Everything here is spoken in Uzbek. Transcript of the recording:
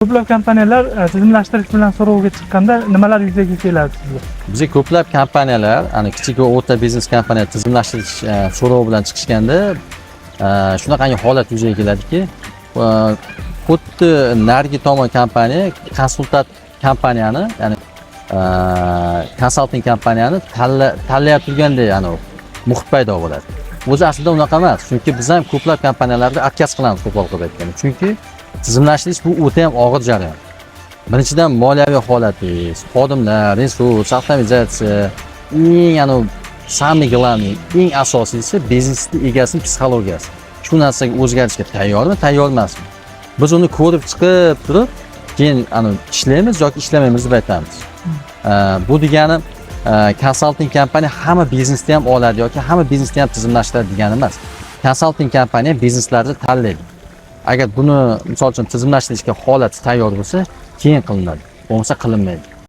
Ko'plab kompaniyalar tizimlashtirish bilan so'rovga chiqqanda nimalar yuzaga keladi sizda? Bizga ko'plab kompaniyalar, kichik va o'rta biznes kompaniyalar tizimlashtirish so'rovi bilan chiqishganda shunaqangi holat yuzaga keladiki, xuddi narigi tomon kompaniya konsultant kompaniyani, ya'ni konsalting kompaniyani tanlayotib turganda, muhit paydo bo'ladi. O'zi aslida unaqa emas, chunki biz ham ko'plab kompaniyalarda отказ qilamiz ko'proq qilib aytganda. Chunki tizimlashtirish bu o'ta ham og'ir jarayon. Birinchidan moliyaviy holatingiz, xodimlar, resurs, avtomatizatsiya, самый главный, eng asosiysi biznesni egasining psixologiyasi. Shu narsaga o'zgarishga tayyormi, tayyor emasmi? Biz uni ko'rib chiqib turib, keyin ishlaymiz yoki ishlamaymiz deb aytamiz. Bu degani konsalting kompaniya hamma biznesni ham oladi yoki hamma biznesni ham tizimlashtiradi degani emas. Konsalting kompaniya bizneslarni tanlaydi. Agar buni misol uchun tizimlashtirishga holati tayyor bo'lsa, keyin qilinadi, bo'lmasa qilinmaydi.